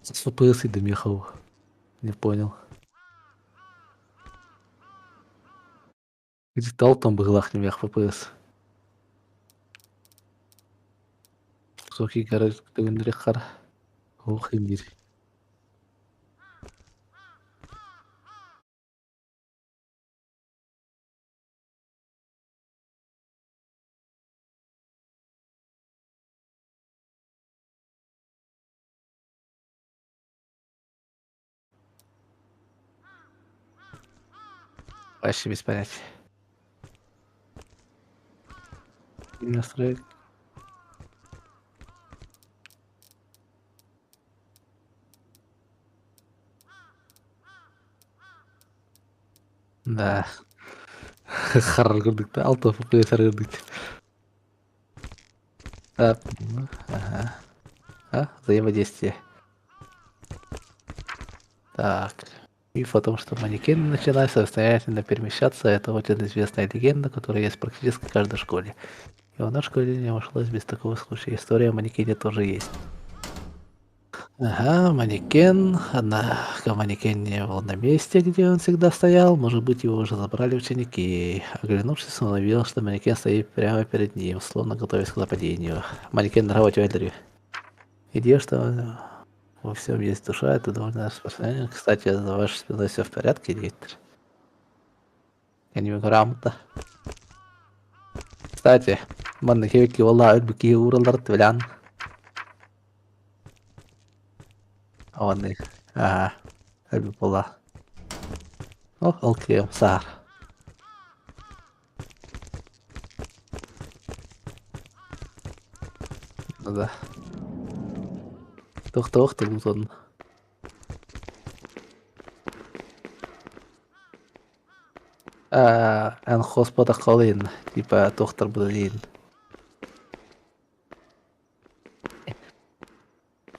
С ФПС и домехал. Не понял. Где-то алтом быглах не мех ФПС. Соки гараж төгөндрек кара. Ох эмир. Вообще без понятия. Настроек. Да. Харар көрдік та, 6 FPS көрдік. Так, ага. Взаимодействие. Так. Миф о том, что манекены начинают самостоятельно перемещаться, это очень известная легенда, которая есть практически в каждой школе. И у нас в школе не обошлось без такого случая. История о манекене тоже есть. Ага, манекен. Однако манекен не был на месте, где он всегда стоял. Может быть, его уже забрали ученики. Оглянувшись, он увидел, что манекен стоит прямо перед ним, словно готовясь к нападению. Манекен на работе Валерию. Идея, что во всем есть душа, это довольно распространено. Кстати, за вашей спиной все в порядке, директор? Я не грамотно. Кстати, манны хевики валла альбики уралар твилян. Аванны. Ага. Альби пола. О, алкеем, сар. Ну да. Тох-тох, Лутон. En господа Колин, типа доктор Блин.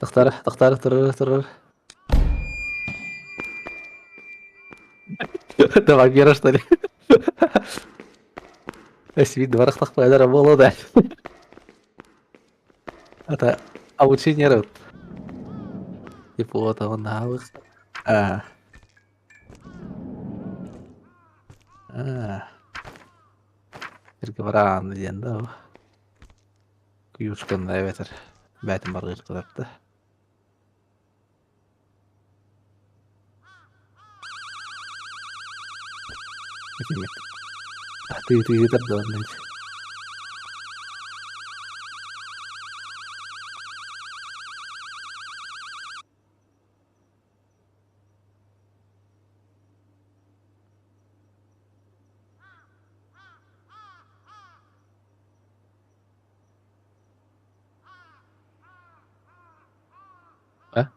Доктор. Это вампира, что ли? Свит дворах тахпайдара было, да. Это обучение рот. Типа вот он навык. А. А. Переговоран деген да. Күйушкандай ветер. Бәтім бар қырқылапты. Ты ветер да. А?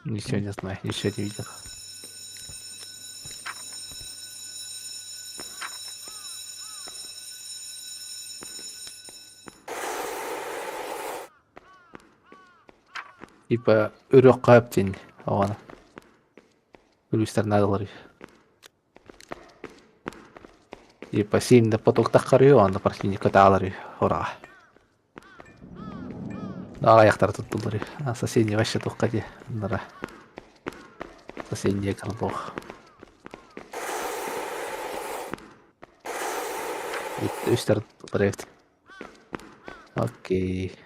Ничего не знаю, ничего не видел. Типа үрек қаптен оған. Үлістер надалар. Типа сильно поток таққарıyor, анда противника тағалар ура. Да, аяқтар тұттылар. Соседний вообще тоққа де. Нара. Соседний крылох. Үстер проект. Окей.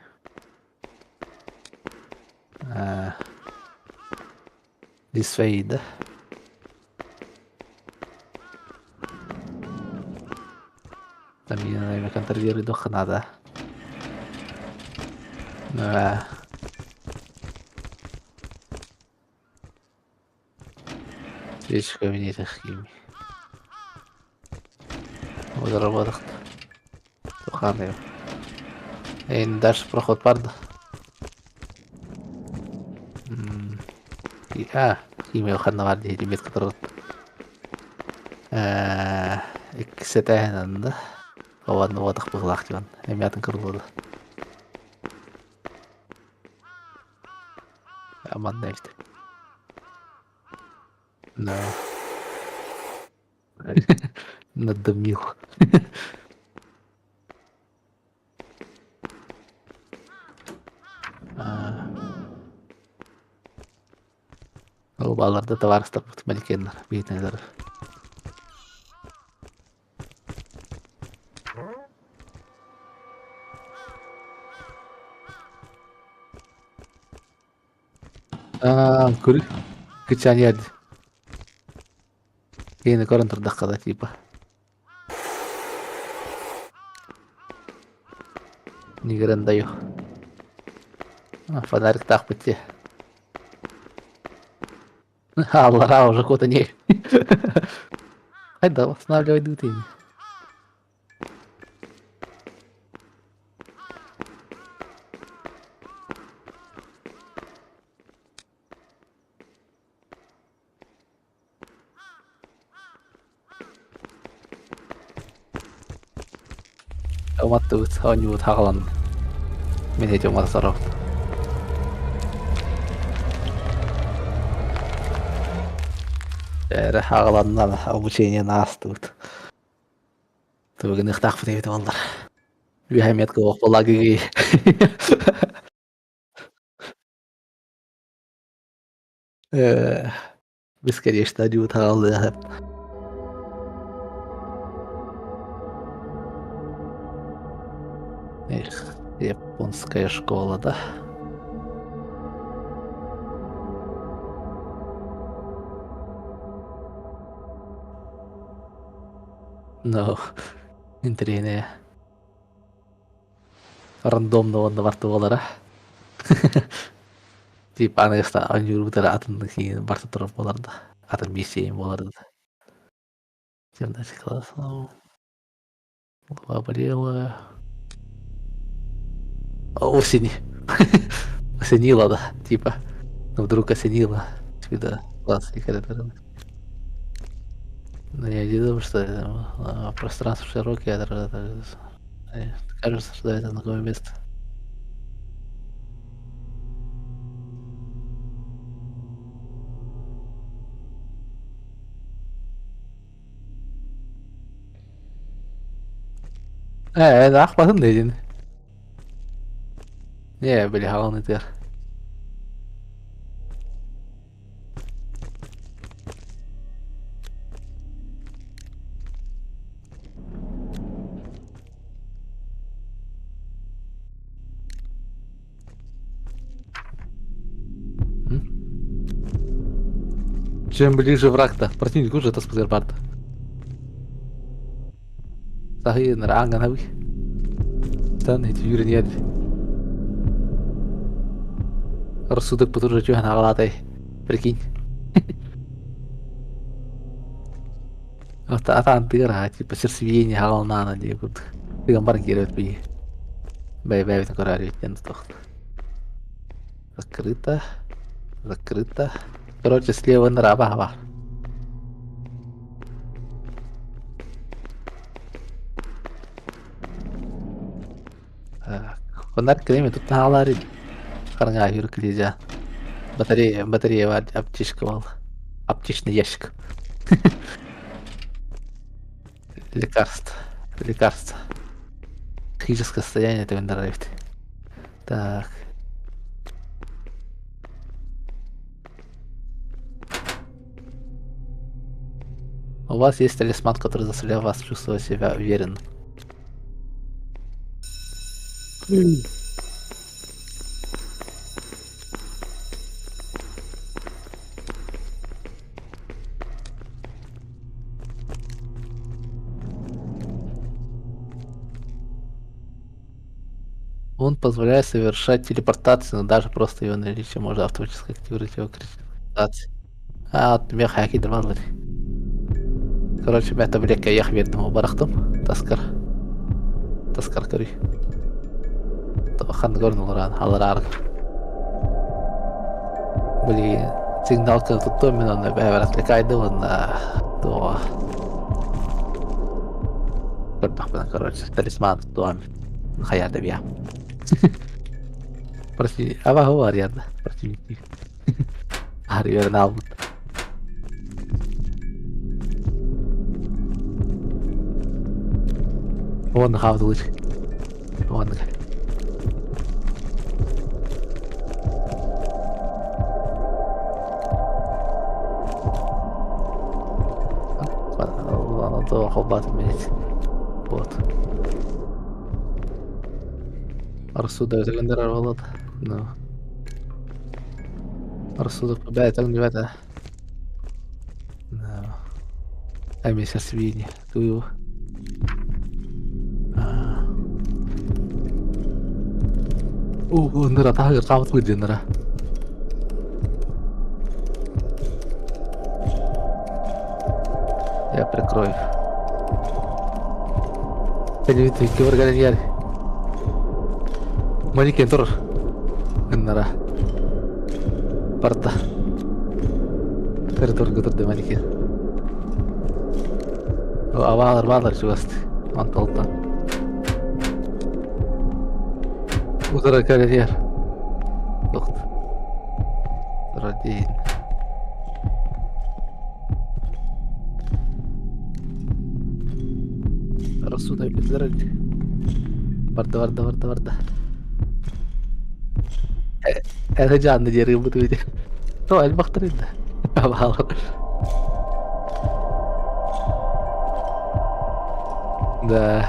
Дисфейд. Там я, наверное, контролирую духа надо. Свечка кабинета химии. Вот работах. Туханы. Дальше проход парда. Химия уханна варди химия который. Эксетен да. Ладно, вот их пыглахтиван. Эмятын кырлыды. Аман нефть. Да. Надомил. Ol bağlarda da var stop malikenler. Beyitneler. Kuri. Kecil ya. Ini koran terdekat tiba. Ini keren tayo. Фонарик так пути. Аллара уже куда не. Ай да, останавливай двигатель. Уматтыбыт, онюбут хагалан. Мен этим атасарабыт. Хагаланнан обучение настыбыт. Төгін ықтақ бітейді олар. Үйәметкі оқпыла кегей. Біз конечно онюбут хагалды. Эх, японская школа, да? Ну, интересно. Рандомно он варты болар, а? Типа анайста онюрбутар атын кейін барты тұрып боларды. Атын миссиям боларды. Темный класс. Голова болела. Осень. Осенило, да, типа. Ну, вдруг осенило. Сюда класс и коридор. Но я не думаю, что пространство широкое, кажется, что это знакомое место. Это ахпатын дейін. Не, біле хағын етер. Чем ближе враг-то, противник уже это спазербарда. Сахи наранган хавы. Стан эти юрин яд. Рассудок потуже чухан агалатай. Прикинь. Атан тыра, типа сердцевиение агалнана дегут. Ты гамбаргирует би. Бай-бай, на кораре тенстох. Закрыто. Закрыто. Короче, слева направо. Фонарь креме тут на аларе. Харга юрклизя. Батарея аптечка вал. Аптечный ящик. Лекарство. Лекарство. Критическое состояние этого нравится. Так. У вас есть талисман, который заставляет вас чувствовать себя уверенно. Он позволяет совершать телепортацию, но даже просто его наличие может автоматически активировать его телепортацию. Вот мех хаки давал. Короче, я таблетка я хвернул барахтом. Таскар кори. То хан горнул ран, аларар. Блин, сигналка тут томина на бэвер отвлекает на то. Короче, талисман в доме. Хая добья. Прости, а вы говорят, противники. Арвернал. Вон хавдулыч. Вон. то хоббат иметь. Вот. Рассудок gönder болады. Ну. Рассудок бәтің бәті. Ну. Әмесе свиньи. Тую. Ныра тағы қамыт көйде ныра. Я прикрою. Видите, кибергален яр. Маникен тұр. Ныра. Барда. Коридорға тұрды маникен. Bağlar şu bastı. Mantaltan. Uzara kare yer. Yok. Uzara değil. Rasulda bizlere. Vardı. Canlı yeri bu video. No, el baktırıydı. Bağlar. Да.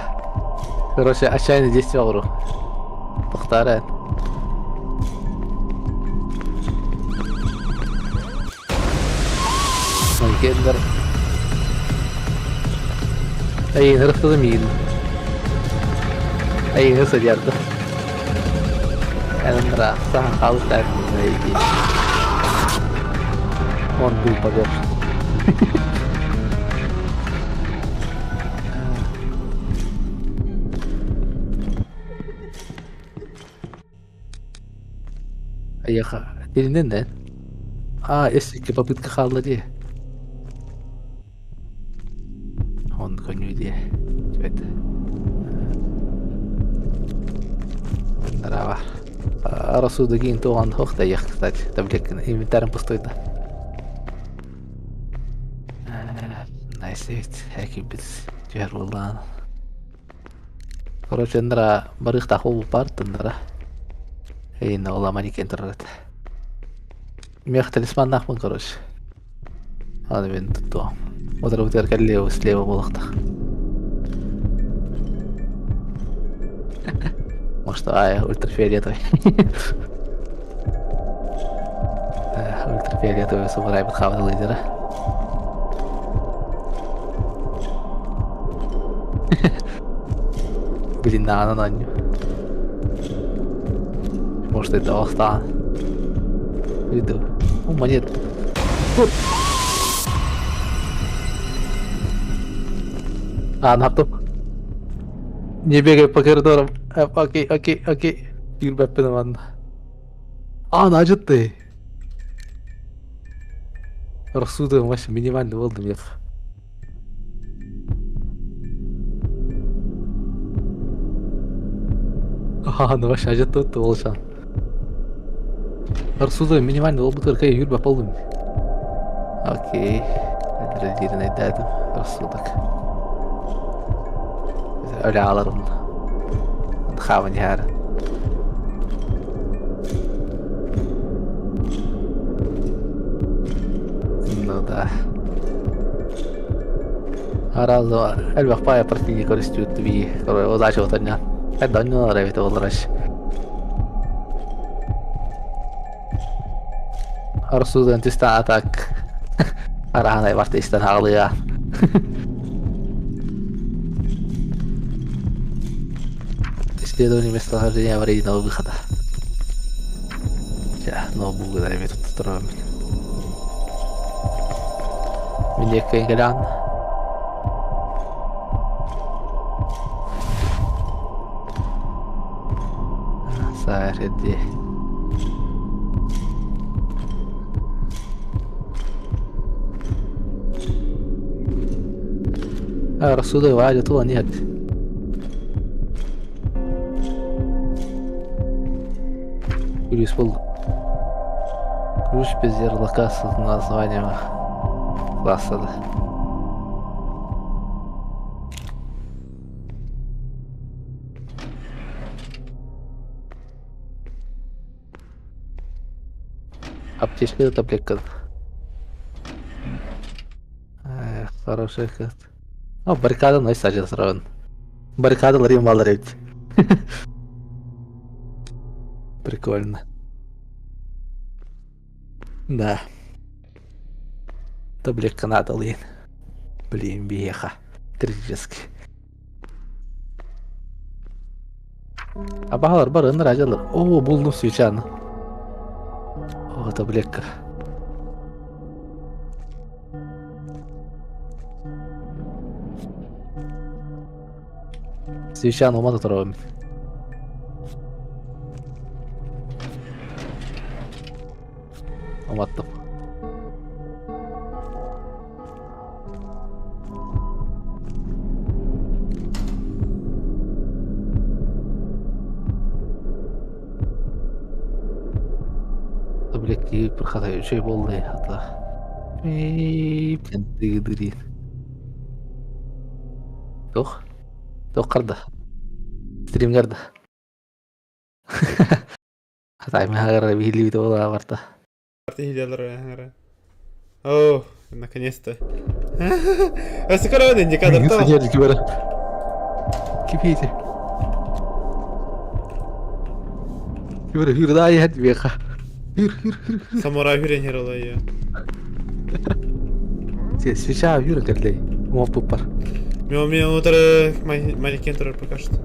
Короче, отчаянные действия вру. Повторяет. Гендер. Эй, нырықтығы мейін. Эй, нырсы дерді. Әнін рақсан қалыс әкімін әйге. Он был подержан. Аяха, дерінен дән? Эсеке попытка қалды де. Он коню де. Чөйті. Нрава. Расуда кейін тоған хоқта аяқ, кстати. Таблетка инвентарым пустойды. Найсет, әкім біз жер болған. Короче, нра барықта қолы барды, нра. Эйна ола маникен тұрады. Мех талисман нахмын, короче. Аны мен тұттуам. Одыр өтер кәллеу слева болықтық. Может, ультрафиолетовый. Ультрафиолетовый собирай подхавный лидера. Блин, на нее. Может, это остан. Иду. Монет. Напты. Не бегай по коридорам. Окей. Yürü be benim anda. Acıttı. Рассудок вообще минимальный болды мне. Вообще acıttı oluşan. Рассудок минимальный болды только yürü be oldum. Окей. Öyle dedim. Рассудок. Öyle alırım. Хавань her. Ну да. Разу эльбахпая противник користует твои, которые удачи вот одня. Это не нравится волращ. Арсуден тиста атак. Арахана и вартистан халия. Исследование местонахождения аварийного выхода. Ноутбук дай тут строим. Минекай глян. Сареди. Рассудок валя тула нет. Ключ был. Ключ без ярлыка с названием класса. Аптечка таблетка. Хорошая карта. О, баррикада найс ажал сравын. Баррикадалар юм алар эвд. Прикольно. Да. Таблетка надо, блин. Блин, беха. Трагически. Абахалар бар ыныр ажалар. О, булну свечаны. О, таблетка. Свечаны умада турабым. Уматтым. Таблетки бір қалай үшей болды ата. Пенті дырин. Тоқ? Тоқ қарды. Стримгарды. Хатай мен ағара бейли бейді ола барта. О, наконец-то. Скоро индикатор то. Кипите. Кибер хирда я беха. Хир. Самурай хирен я. Свеча хир керлей. Мо пупар. Меня утро манекен турар пока что.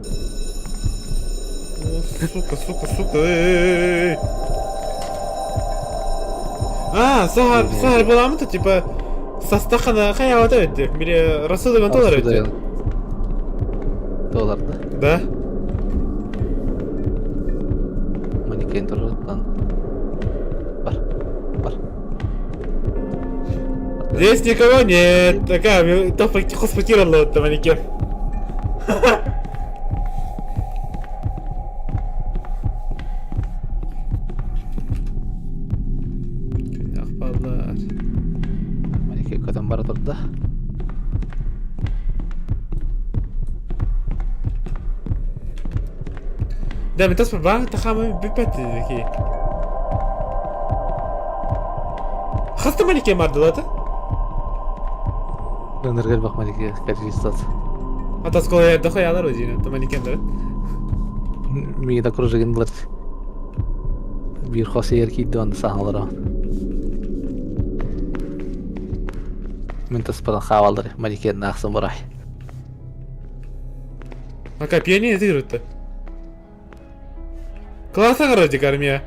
О, сука. Сахар была мы-то типа со стахана хая вот это. Мире рассуды $1 это. $1, да? Да? Манекен турар. Бар. Здесь никого нет. Такая, топ хоспитировала это манекен. Манекен көтен бара тұрды. Да, мен таспыр бағын тақамы біппәтті дедеки. Қасты манекен барды лады? Өнергел бақ манекен кәжі Атас қолай дұқай алар өзіне, та манекендері. Мені да кружегенділер. Bir xosa yer kiydi onda sahnalara. Мен таспадан хавалдыр, манекен нақсын бұрай. Ака, пианин отыгрывает-то. Класс огородик, армия.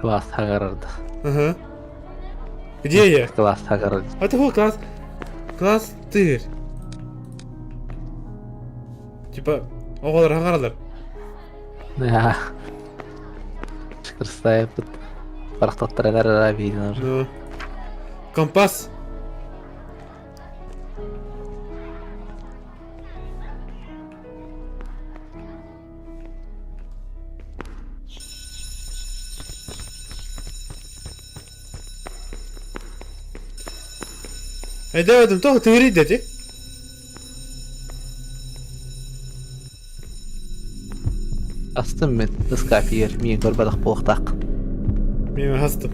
Класс хағарырды. Ага. Где я? Класс хағарырды. Это был класс. Класс тыр. Типа, оғалар хағаралар. Ja. Шықырстай бұд. Барақтаттар әлер бейден. Ну. Компас. Да, там тоже ты дети. Астым мен дискапиер, мен көрбадық болықтақ. Мен хастым.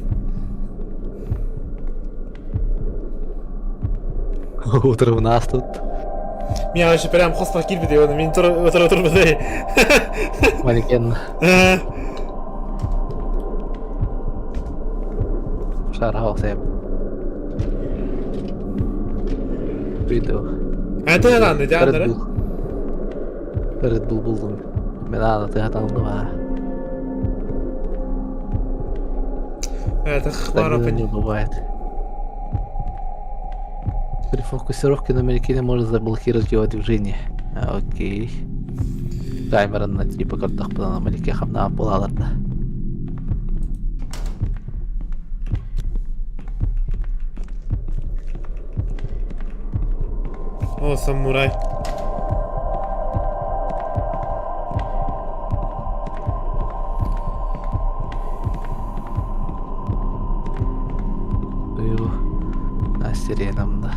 Отырыбына астыд. Мен вообще прям хоспа кирбеді, оны мен отырбеді. Манекен. Шарға оқсайым. Үйді. Это ладно, диандары? Red Bull buldum. Ben anlatı tanıdım ha. Это хвара Так не бывает. При фокусировке на манекене можно заблокировать его движение. Окей. Таймерын типа картах на манеке хамна болаларда. О, самурай. Сиренамда.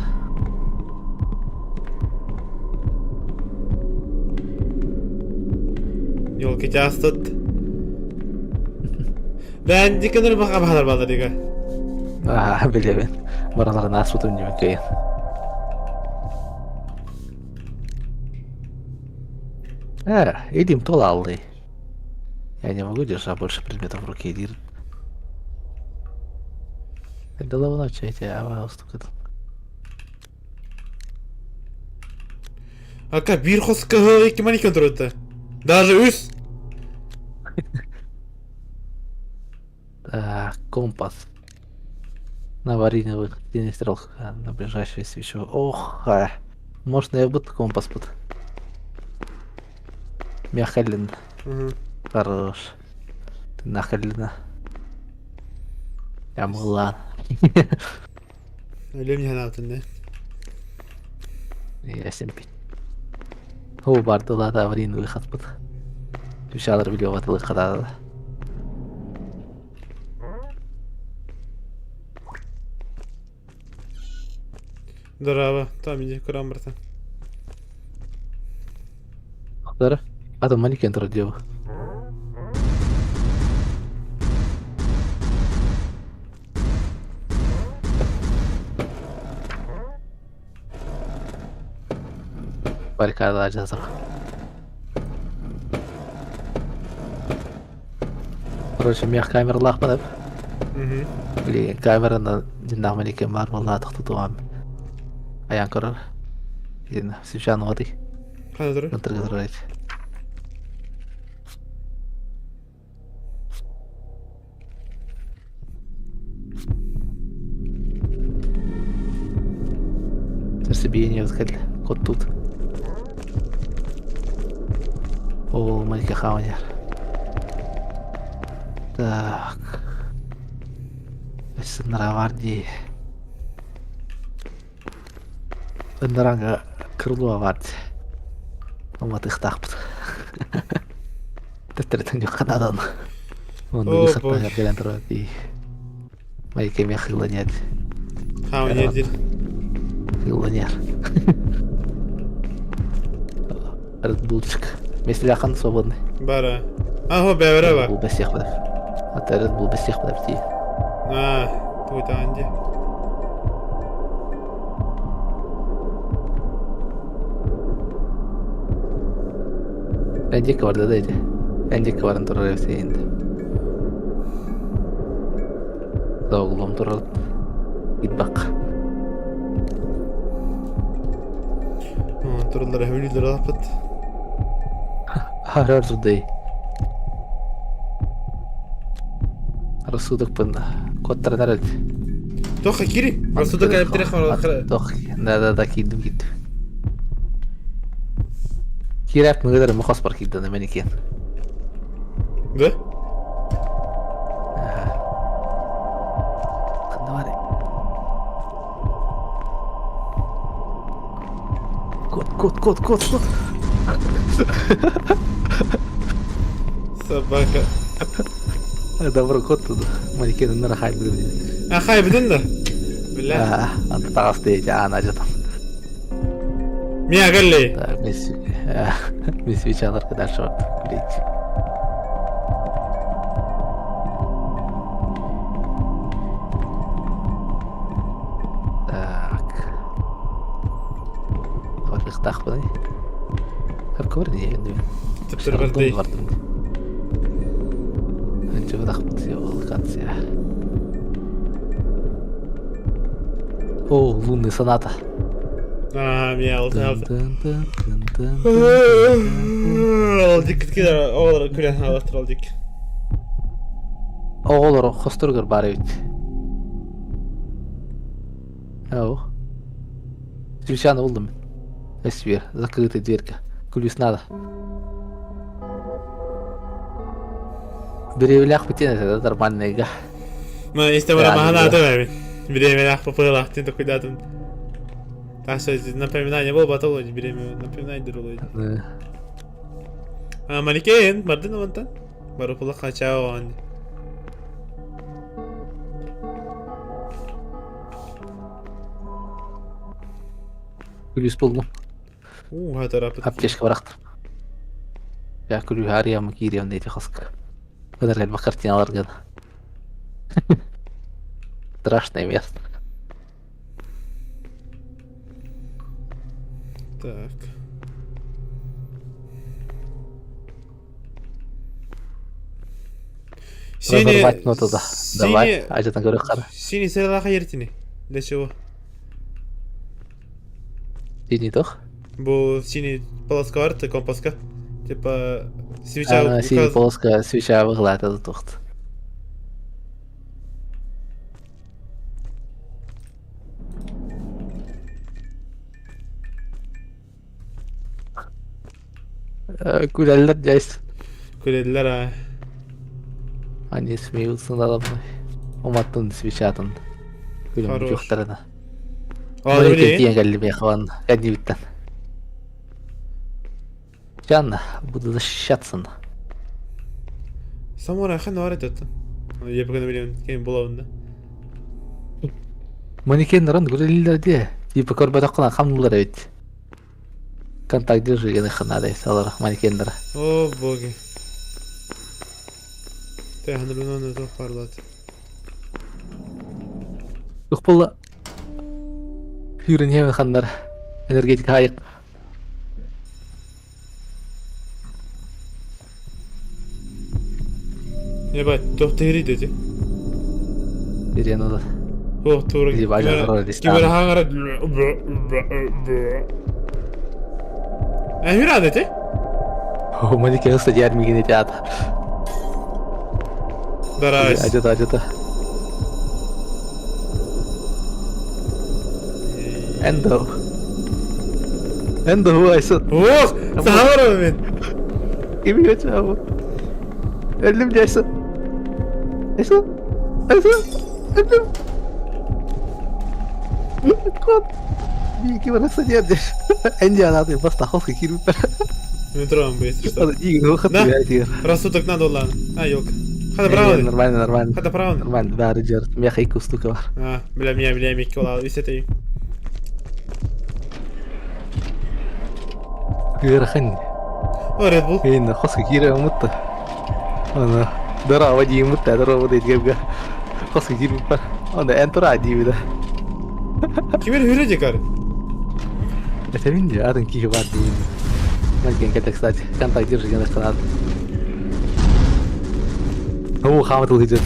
Yol keçastыт. Ben dikkanır bakar ballar diga. Bilemen. Baralarına asıtım demek ki. Идим толалый. Я не могу держать больше предметов в руке, Дир. Это давно чайте, а стукает. Ака бир хоскага эки манекен турат. Даже үс. Так, компас. На аварийный выход, стрелка на ближайшее свечу. Ох, можно я буду компас под. Мяхалин. Хорош. Ты нахалина. Я мулан. Öyle mi hayatın ne? Ясен пить. О, барды да аварийный выход под. Düşalır biliyor vatılığı kadar da. Здорово. Там иди, Курам, братан. Кто? А там манекен трудил. Barikada açacağız. Короче, меня камера лахманып. Блин, камера на динах манекен бар, والله تخططوا عم. Аян көрөр. Енді сүйшаны оды. Қана тұр? Контрға тұрайды. Сердцебиение взгляд. Кот тут. О, манекен хаванер. Так. Сынраварди. Сынраварга крылуа варди. Алматы тақпыт. Тәттерден жоқ қанадан. Оны сырттан ерген тұрады. Манекенмен хиланеді. Хаванер дир. Хиланер. Редбулчик. Если яқан свободный. Бара. Ахо, бәвірі ба. Бұл бәсеқ бәдіп. Ата Редбул бәсеқ бәдіп дейі. Туйта анде. Әндекі барды да еді. Әндекі барын тұрар өсе енді. Дауғылым тұрар. Итбақ. Тұрылдар әмелілер алапыт. Арар жұрдай. Рассудок пын. Коттарын әрәді. Тоққа кири. Расуда кәліптері қамар. Тоқ. Да, киіндім киді. Кирәп мүгедер мұқас бар киді мен екен. Да? Қында бар. Кот. Собака. Добро кот туды. Манекенін нара қай білімден. Қай бідін да? Біля. Анты тағас дейді, ана жатам. Мен ағалли. Так, мен свечаларға дальше барды. Білейді. Так. Қорқықтақ бұдай. Қап көрін егінді мен. Тіптір бірдей. Önce bırakmadı ya локация. О, лунный соната. Мен алды. Дын-дын-дын-дын-дын. Алдик кеткелер, оғалар күлен алаттыр алдик. Оғылар қостырғыр бар өйт. Ау. Свечаны болдым мен. Эсвер, закрытая дверка. Ключ надо. Беревлях потянет, это нормальная игра. Ну, если мы рамаханатами. Беременах поплыла, ты такой датом. Так что напоминание было баталоги, беременна напоминание дурулой. Манекен, бардын амантан. Бару пулах хачао анди. Ключ болдым. Хатарапыт. Аптечка барақтым. Я ключ ариям кириям дейді қасқа. Кадар әлбі картиналар гана. Страшное место. Так. Разорвать ну туда. Давай. Синий... Acıdan göre kara. Синий сыралаха ертini. Для чего? Синий тох. Бо синий полоска арты, компаска. Типа... Свеча... Синий полоска свеча выглядит этот тухт. Güleller Jason. Kulediler ha. Они смеются надо мной. Уматтын свечатын. Gülüm Хорош. жоқтарына. Алды Тиен білейін. кәлі мехван. Кәдні біттен. Жанна, буду защищаться. Самурай хан var etti. Yapıkını biliyorum. Kendi bulavında. Манекендерін гүлелерде. Типа көрбе таққына қамдылар әйт. Контакт держи, ені қынады салар манекендері. О, боги. Тәхінді білін оны тоқ барлады. Үқпылы. Хүрін емен қандар. Энергетика айық. Ебать, тоқ тегірі деді. Берен ода. О, тура. Ди бажа роли Кимера хаңара. Әмір деді? О, манекен ұста дәрмеген еті ады. Дарайс. Acıdı. Endo bu Aysun. О, сағар ой мен. Kimi götür bu? Öldüm Aysun. Aysun. Öldüm. Kod. Bir iki bana sanıyordum. Ence anladım. Bas tahos ki kirmi. Мен тұрам быстро, что? İyi gün vakit Да? ya diyor. Рассудок надо, ладно. А, елка. Хада право. Нормально. Хада право. Нормально. Да, Ричард. Меха и кустука var. А, бля, микки ола, висетей. Гырхан. О, Red Bull. Эйна хос ki kirmi mutta. Ana. Dara vadi mutta. Dara vadi diye. Хос ki kirmi par. Onda entura diye de. Кимер хүрэжик ар. Это Винди, а там кихи варди. Маленький это, кстати, контакт держи, я надо. О, хамат идет.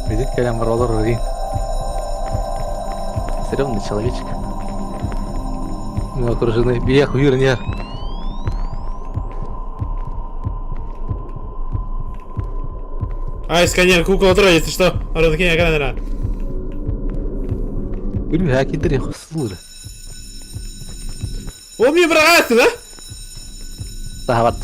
Видишь, калям роллер рин. Стрёмный человечек. Мы окружены. Бех, Вирнер. Ай, сканер, кукла трое, если что. Орудо кинь экрана. Гүлмі әкендер ең қосылыр. О, мне брагасы, да? Сағават.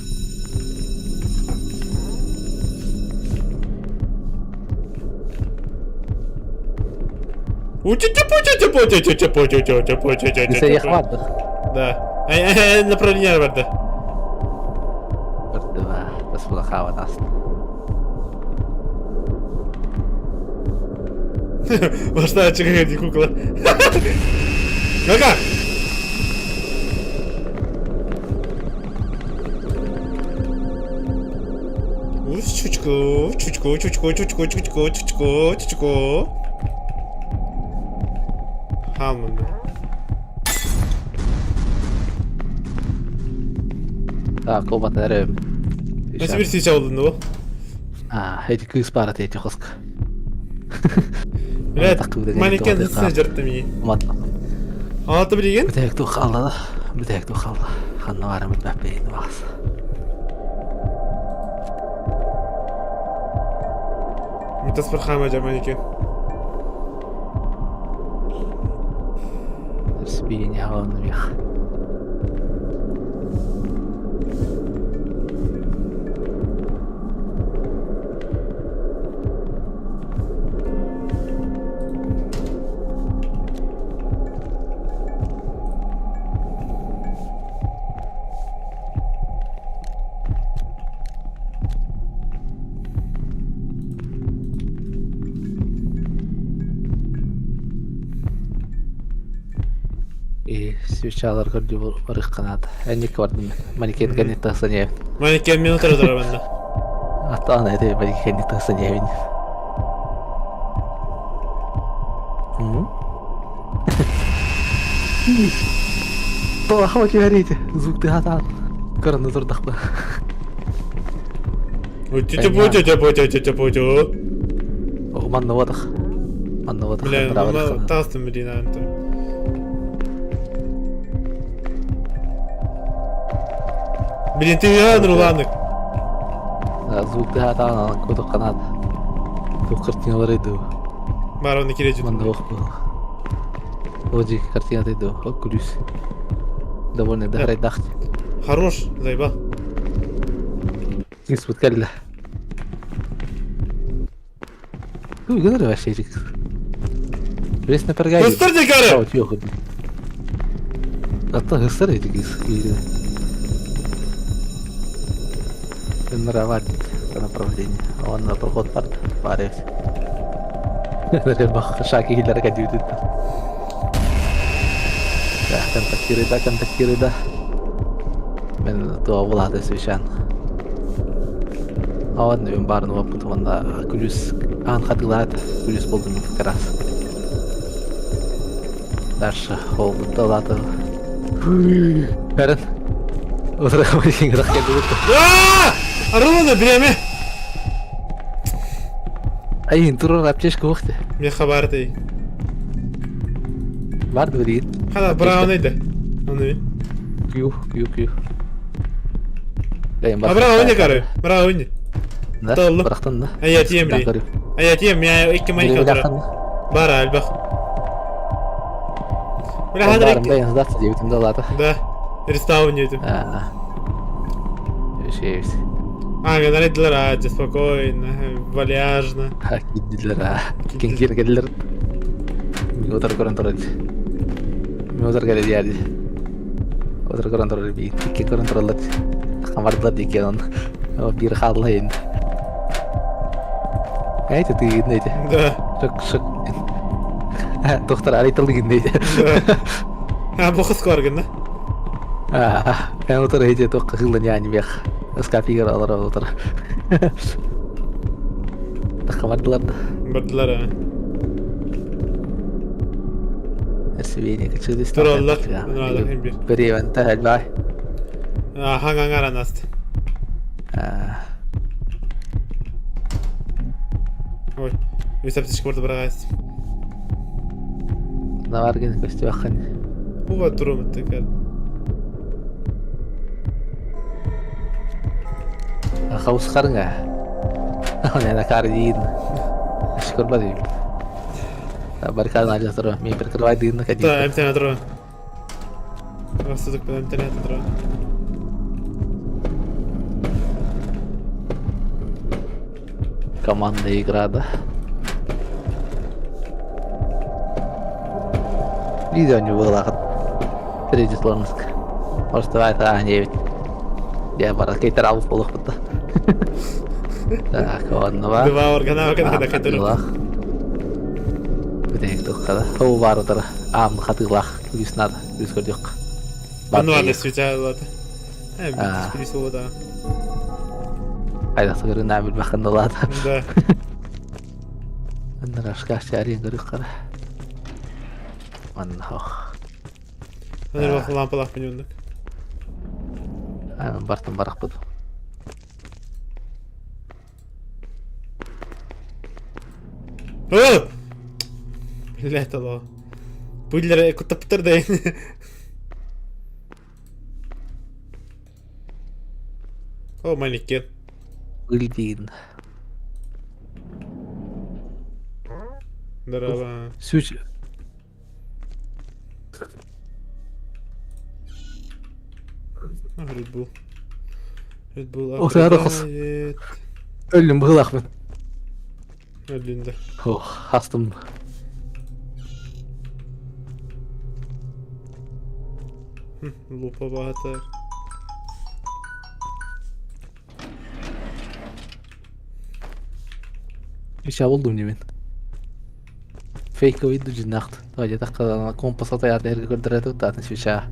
Лисей яхварды. Да. Направление барды. Барды ба. Бас бұла қават асын. Башта чекай, кукла. Ну-ка! Чучку. Хаммонд. Так, комат әрім. Nasıl bir seçe oldun bu? Эти кыз парат эти хоск. Блядь, Так, да, манекен да, hızsız жыртты мені. Умат. Алтı білеген? Бітек ту қалды. Бітек ту қалды. Ханна барым өтмәп бейін бағыз. Мتصبر خامجة манекен. Спине явно вверх. И свечалар көрді барық қанады. Әнек бардым. Манекен кәне тағсан ебін. Манекен минут разора бende. Ата-ана әді манекен кәне тағсан ебін. Тола хава говорите, звук ты гатал. Көрінді тұрдық па. Утю-тю-путю-тю-путю-тю-путю. Манны водық. Манны водық. Бля, тастым блин, Антон. Блин, ты виан, Руланык. Звук да атағынан көді қанады. Бұл картиналар еді. Баровны керечу. Манны оқ бұл. Оджи картина еді. О, күліс. Довольно дағырай дақт. Хорош, заебал. Не спуткали. Ой, говори вообще, Рик. Весь на пергаде. Гыстыр декары! Вот, ёху. А то гыстыр эти гири. Тренировать по направлению. А он на проход парит. Бах, шаги Гитлера кадют. Да, контактируй, да. Мен то Влада свещан. А он мен барын опыт онда күліс аң қатылады. Күліс болды мен как раз. Дальше олды далады. Бәрін. Отырға машин қырақ келді өтті. Руланы біреме! Айын тұрын аптешкі оқты. Мне хабар ты. Барды білейін. Хана, браунайды. Оны мен. Кью. Браунай кары, браунай. Да, Толы. бірақтан да. Аятием ли? Аятием, меня ikke маленький отыр. Бара, альбақ. Бля, Барым хадрик. бәйін здаться дейтімді алады. Да, реставание этим. Шеевіс. Ага, нарядилар, аджа, спокойно, валяжно. Кедділер, кеңкер кедділер. Мен отыр көрін тұрады. Мен отыр кәлі deyərdi. Отыр көрін тұрады бейін. Текке көрін тұралады. Қамардылар деке он. Bir қалла енді. Әйті түйін дейді. Да. Шық. Тоқтар арайтылдығын дейді. Бұл қыз көрген, да? Мен отыр әйте тоққа қылын яғни бек. Скапигер алыр отыр. Қамардылар да. Бардылар, а. Әрсібейіне кішілді. Тұралылар. Бірейвен тәл бай. Хаңан аранасты. Ой, өз аптешкі барды бірақ айыз. Наварген көсті баққан. Бұға тұру мұтты кәл. Қауыс қарыңа. Оны кары дейін. Шүкір ба дейін. Баркадын алжа тұру. Мен бір кірвай дейін кәдейін. Да, әмтәне тұру. Ғасыдық бұл әмтәне тұру. Командная игра, да? Видео не было. Третий слонск. Может, это не ведь. Я bara кейтер алып болық бұтты. Так, онны бар. Два органа да кетіру. Бүтек тұққада. Оу бар ұтыр. Амын қатығылақ. Күрісінады. Күріс көрдек. Ну, ладно, свечалады. Күріс олады. Қайдақсы көрін әміл бақында олады. Да. Өнді рашқашты әрен көрік қара. Онны хоқ. Өнер бақы лампалақ бен өндік. Әмін бартын барақ бұд. Ооо! Блять, алло. Бүйлер күттіп бітірді. О, маленький. Үлдейін. Здорово. Сүйч. Red Bull. Red Bull О, ты арақыз. Өлім бұғылақ мен. Өлінді. Ох, хастым. Лупа бағаты. Еще болдым немен. Фейковый иду жинақт. Давай таққа компас атаят әрге көрдіреді өттатын свеча.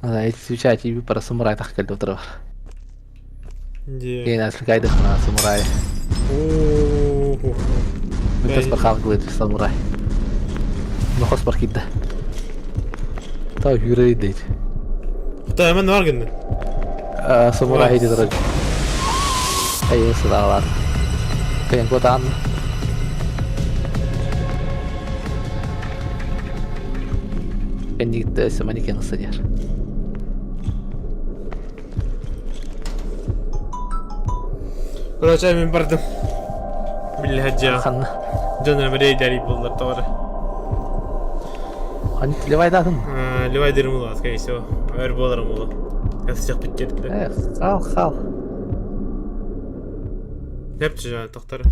Ада эти свеча тебе пара самурай тақ келді отыры бар. Кейін әсіл қайдық на самурай. Өтес бар қам қылайды самурай. Нұқос бар кейді. Тау үйрей дейді. Hatta hemen var günde. Samurai di terus. Ayo selamat. Kayak kotaan. Kan gitti sama ni kan sajar. Ulan çay min bardım. Billahi hacca. Kan Canım nereye dari buldular doğru. hani levay dahın. Livay derim ulan kayısı o. Öyle bolarım ulan. Yazacak bitecek. Kal. Ne yapacağız yani tahtları?